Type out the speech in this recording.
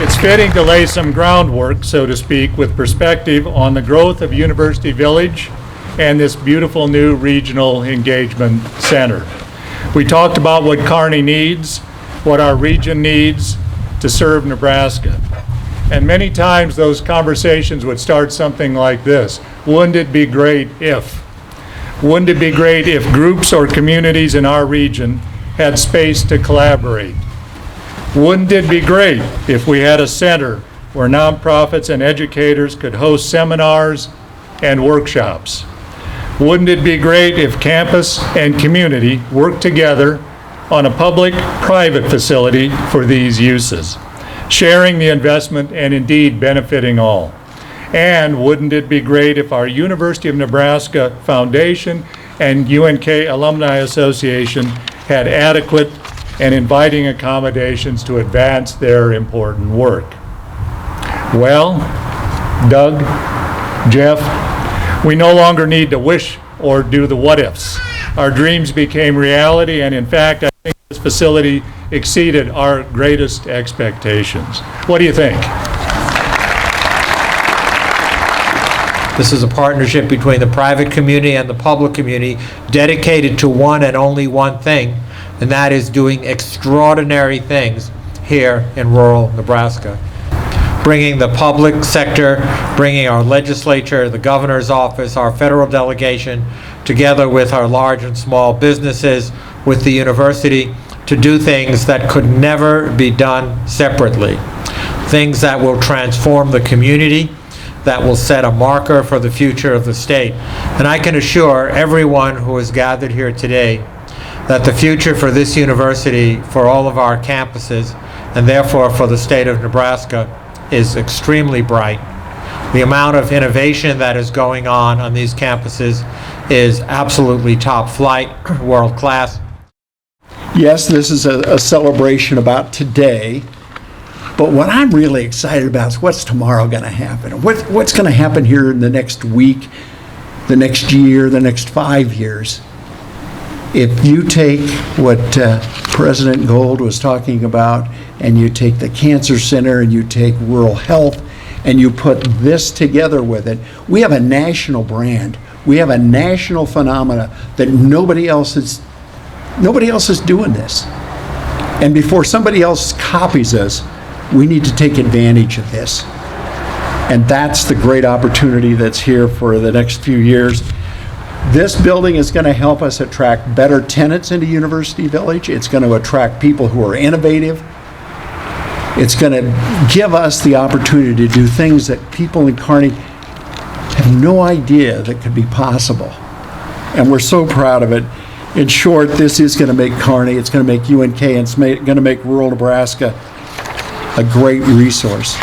It's fitting to lay some groundwork, so to speak, with perspective on the growth of University Village and this beautiful new regional engagement center. We talked about what Kearney needs, what our region needs to serve Nebraska. And many times those conversations would start something like this. Wouldn't it be great if? Wouldn't it be great if groups or communities in our region had space to collaborate? Wouldn't it be great if we had a center where nonprofits and educators could host seminars and workshops? Wouldn't it be great if campus and community worked together on a public-private facility for these uses, sharing the investment and indeed benefiting all? And wouldn't it be great if our University of Nebraska Foundation and UNK Alumni Association had adequate and inviting accommodations to advance their important work? Well, Doug, Jeff, we no longer need to wish or do the what-ifs. Our dreams became reality, and in fact, I think this facility exceeded our greatest expectations. What do you think? This is a partnership between the private community and the public community dedicated to one and only one thing, and that is doing extraordinary things here in rural Nebraska. Bringing the public sector, bringing our legislature, the governor's office, our federal delegation, together with our large and small businesses, with the university, to do things that could never be done separately. Things that will transform the community, that will set a marker for the future of the state. And I can assure everyone who is gathered here today that the future for this university, for all of our campuses, and therefore for the state of Nebraska, is extremely bright. The amount of innovation that is going on these campuses is absolutely top flight, world class. Yes, this is a celebration about today, but what I'm really excited about is what's tomorrow going to happen. What's going to happen here in the next week, the next year, the next 5 years. If you take what President Gold was talking about, and you take the Cancer Center, and you take rural health, and you put this together with it, we have a national brand. We have a national phenomena that nobody else is doing this. And before somebody else copies us, we need to take advantage of this. And that's the great opportunity that's here for the next few years. This building is going to help us attract better tenants into University Village. It's going to attract people who are innovative. It's going to give us the opportunity to do things that people in Kearney have no idea that could be possible. And we're so proud of it. In short, this is going to make Kearney, it's going to make UNK, and it's going to make rural Nebraska a great resource.